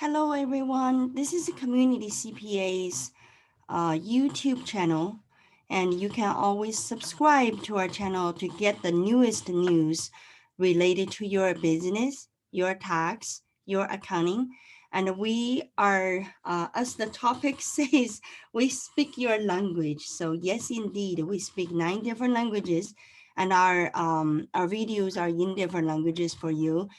Hello, everyone. This is Community CPA's YouTube channel, and you can always subscribe to our channel to get the newest news related to your business, your tax, your accounting. And we are, as the topic says, we speak your language. So yes, indeed, we speak 9 different languages, and our videos are in different languages for you.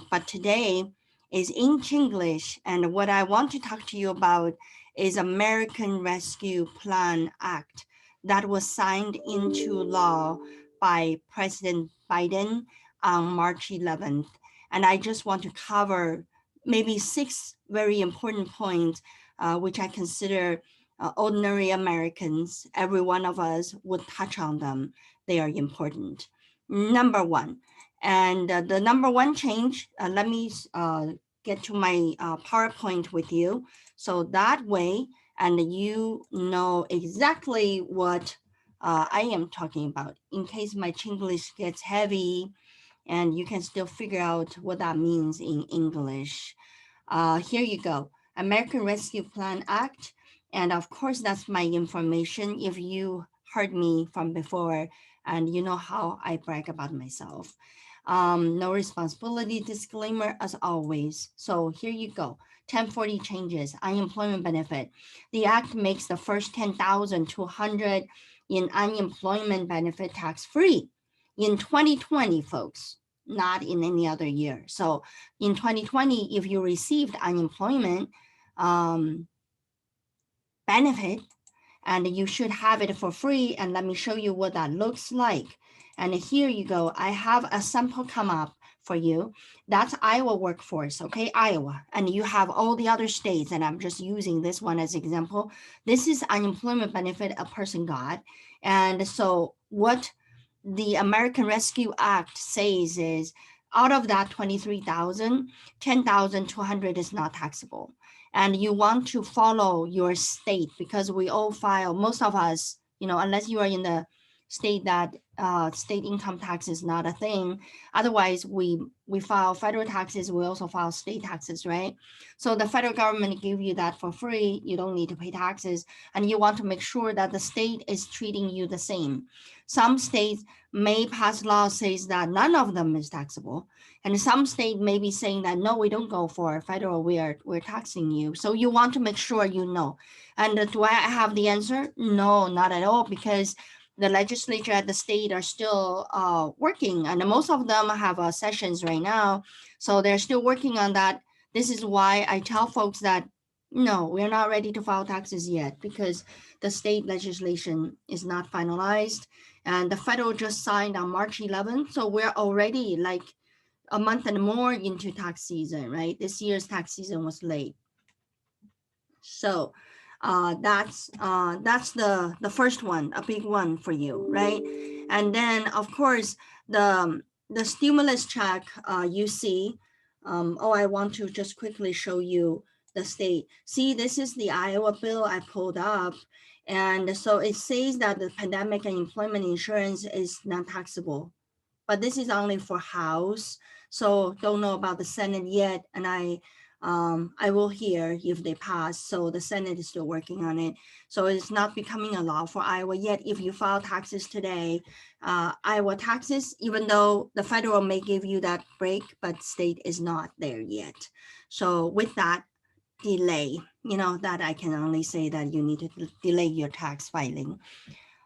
But today is in Chinglish, and what I want to talk to you about is American Rescue Plan Act that was signed into law by President Biden on March 11th. And I just want to cover maybe 6 very important points, which I consider ordinary Americans, every one of us would touch on them. They are important. Number one, and the number one change, let me get to my PowerPoint with you. So that way, and you know exactly what I am talking about in case my Chinglish gets heavy and you can still figure out what that means in English. Here you go, American Rescue Plan Act. And of course, that's my information. If you heard me from before and you know how I brag about myself. No responsibility disclaimer as always. So here you go. 1040 changes, unemployment benefit. The act makes the first 10,200 in unemployment benefit tax-free in 2020, folks, not in any other year. So in 2020, if you received unemployment benefit, and you should have it for free. And let me show you what that looks like. And here you go. I have a sample come up for you. That's Iowa workforce, okay, Iowa. And you have all the other states, and I'm just using this one as example. This is unemployment benefit a person got. And so what the American Rescue Act says is out of that 23,000, 10,200 is not taxable. And you want to follow your state because we all file, most of us, unless you are in the state that state income tax is not a thing. Otherwise, we file federal taxes. We also file state taxes, right? So the federal government give you that for free. You don't need to pay taxes. And you want to make sure that the state is treating you the same. Some states may pass law says that none of them is taxable. And some state may be saying that, no, we don't go for federal, we're taxing you. So you want to make sure you know. And do I have the answer? No, not at all, because the legislature at the state are still working, and most of them have sessions right now. So they're still working on that. This is why I tell folks that, no, we're not ready to file taxes yet because the state legislation is not finalized. And the federal just signed on March 11th. So we're already like a month and more into tax season, right? This year's tax season was late. So that's the first one, a big one for you, right? And then of course the stimulus check you see. I want to just quickly show you the state. See, this is the Iowa bill I pulled up. And so it says that the pandemic and employment insurance is non-taxable, but this is only for House. So don't know about the Senate yet. And I will hear if they pass. So the Senate is still working on it. So it's not becoming a law for Iowa yet. If you file taxes today, Iowa taxes, even though the federal may give you that break, but state is not there yet. So with that delay, that I can only say that you need to delay your tax filing.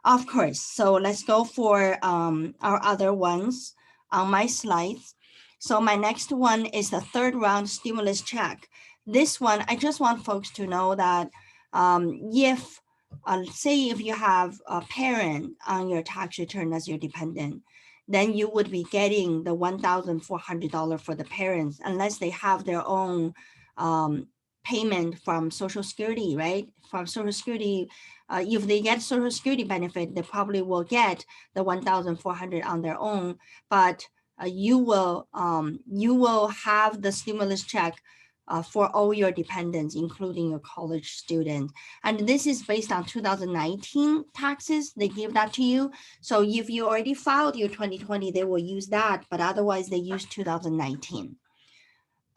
Of course. So let's go for our other ones on my slides. So my next one is the third round stimulus check. This one, I just want folks to know that if, say if you have a parent on your tax return as your dependent, then you would be getting the $1,400 for the parents unless they have their own payment from Social Security, right? From Social Security, if they get Social Security benefit, they probably will get the 1,400 on their own, but you will have the stimulus check for all your dependents, including your college student. And this is based on 2019 taxes. They give that to you. So if you already filed your 2020, they will use that, but otherwise they use 2019.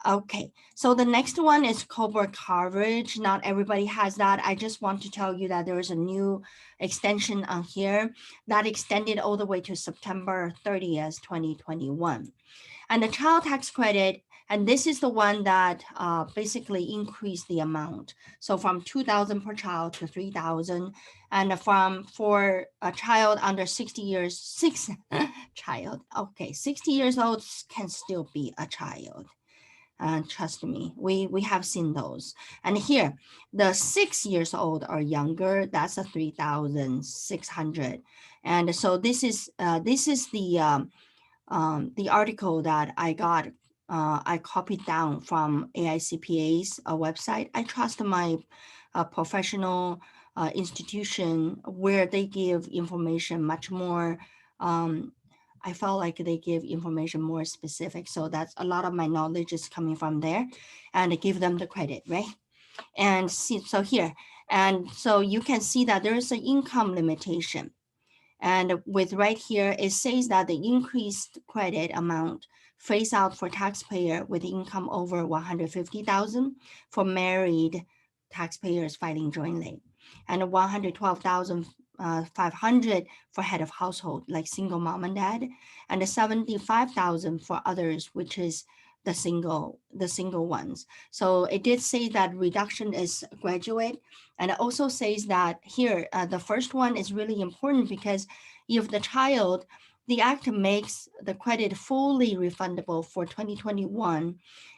Okay, so the next one is COBRA coverage. Not everybody has that. I just want to tell you that there is a new extension on here that extended all the way to September 30th, 2021. And the child tax credit, and this is the one that basically increased the amount. So from 2,000 per child to 3,000, and for a child under 60 years, child, okay, 60 years old can still be a child. Trust me, we have seen those. And here, the 6 years old or younger, that's a 3,600. And so this is the article that I got. I copied down from AICPA's website. I trust my professional institution where they give information much more. I felt like they give information more specific. So that's a lot of my knowledge is coming from there, and I give them the credit, right? And see, so here, and so you can see that there is an income limitation. And with right here, it says that the increased credit amount phase out for taxpayer with income over 150,000 for married taxpayers filing jointly, and 112,500 for head of household like single mom and dad, and 75,000 for others, which is the single ones. So it did say that reduction is graduate, and it also says that here, the first one is really important because if the act makes the credit fully refundable for 2021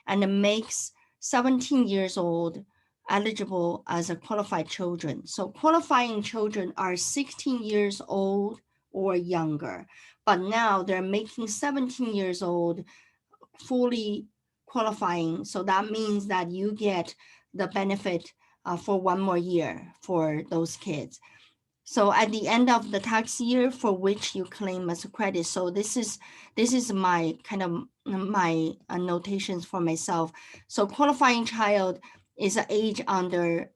and it makes 17 years old eligible as a qualified children. So qualifying children are 16 years old or younger, but now they're making 17 years old fully qualifying. So that means that you get the benefit for one more year for those kids. So at the end of the tax year for which you claim as a credit. So this is my kind of my notations for myself. So qualifying child is an age under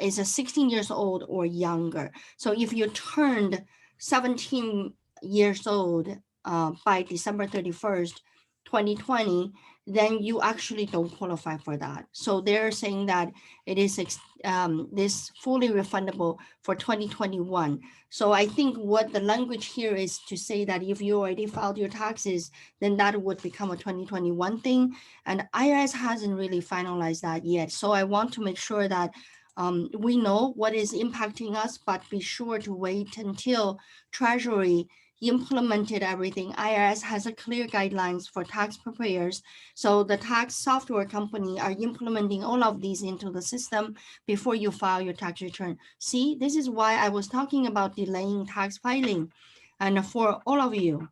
is a 16 years old or younger. So if you turned 17 years old by December 31st, 2020, then you actually don't qualify for that. So they're saying that it is this fully refundable for 2021. So I think what the language here is to say that if you already filed your taxes, then that would become a 2021 thing. And IRS hasn't really finalized that yet. So I want to make sure that we know what is impacting us, but be sure to wait until Treasury implemented everything. IRS has a clear guidelines for tax preparers. So the tax software company are implementing all of these into the system before you file your tax return. See, this is why I was talking about delaying tax filing. And for all of you,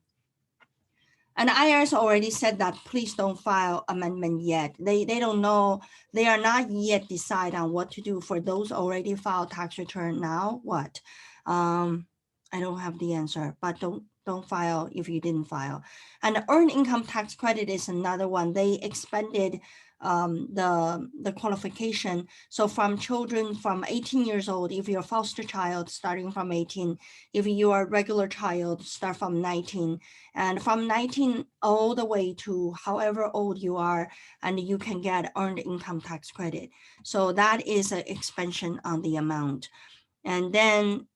and IRS already said that please don't file amendment yet. They don't know, they are not yet decide on what to do for those already filed tax return now. What? I don't have the answer, but don't file if you didn't file. And the earned income tax credit is another one. They expanded the qualification. So from children from 18 years old, if you're a foster child, starting from 18, if you are a regular child, start from 19, and from 19 all the way to however old you are, and you can get earned income tax credit. So that is an expansion on the amount. And then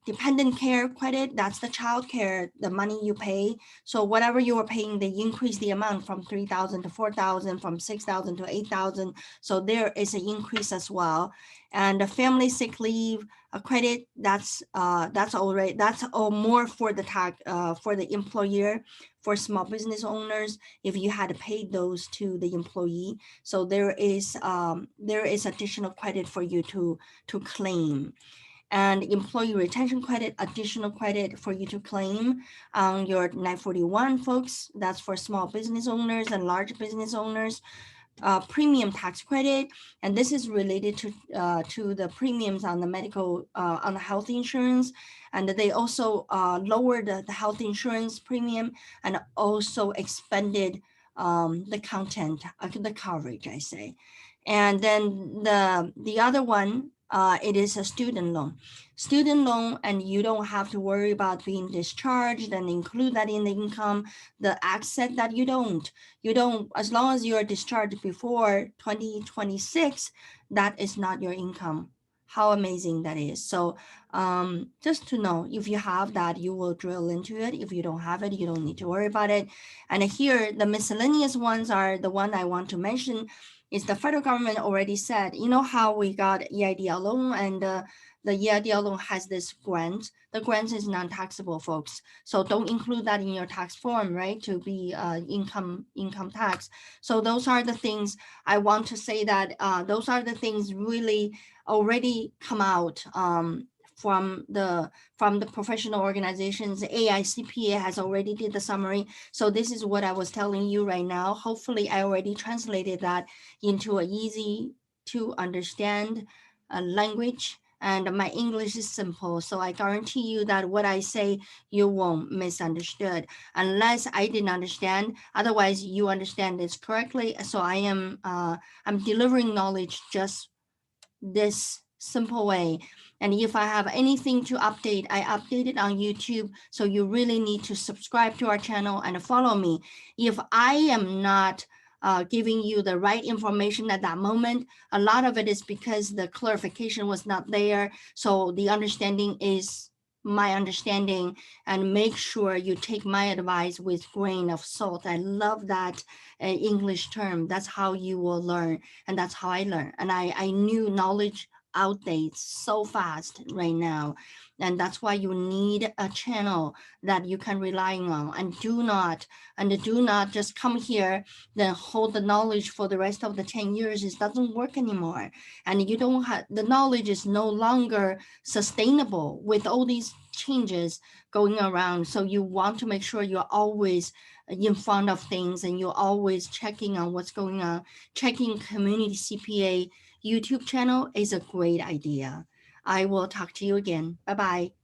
dependent care credit, that's the child care, the money you pay. So whatever you are paying, they increase the amount from 3,000 to 4,000, from 6,000 to 8,000. So there is an increase as well. And the family sick leave credit, that's all more for the tax for the employer, for small business owners if you had paid those to the employee. So there is additional credit for you to claim. And employee retention credit, additional credit for you to claim on your 941, folks. That's for small business owners and large business owners. Premium tax credit, and this is related to the premiums on the medical on the health insurance, and they also lowered the health insurance premium and also expanded the content, the coverage, I say. And then the other one it is a student loan. Student loan, and you don't have to worry about being discharged and include that in the income. The asset that you don't, as long as you are discharged before 2026, that is not your income. How amazing that is. So just to know, if you have that, you will drill into it. If you don't have it, you don't need to worry about it. And here, the miscellaneous ones are the one I want to mention is the federal government already said, you know how we got EIDL loan, and the EIDL loan has this grant. The grant is non-taxable, folks. So don't include that in your tax form, right? To be income tax. So those are the things I want to say, that those are the things really already come out from the professional organizations. AICPA has already did the summary. So this is what I was telling you right now. Hopefully I already translated that into a easy to understand language. And my English is simple, so I guarantee you that what I say, you won't misunderstood unless I didn't understand. Otherwise, you understand this correctly. So I'm delivering knowledge just this simple way. And if I have anything to update, I update it on YouTube. So you really need to subscribe to our channel and follow me. If I am not giving you the right information at that moment, a lot of it is because the clarification was not there. So the understanding is my understanding, and make sure you take my advice with grain of salt. I love that English term. That's how you will learn, and that's how I learn. And I knew knowledge outdates so fast right now, and that's why you need a channel that you can rely on. And do not just come here then hold the knowledge for the rest of the 10 years. It doesn't work anymore, and you don't have the knowledge is no longer sustainable with all these changes going around. So you want to make sure you're always in front of things, and you're always checking on what's going on. Checking Community CPA YouTube channel is a great idea. I will talk to you again. Bye bye.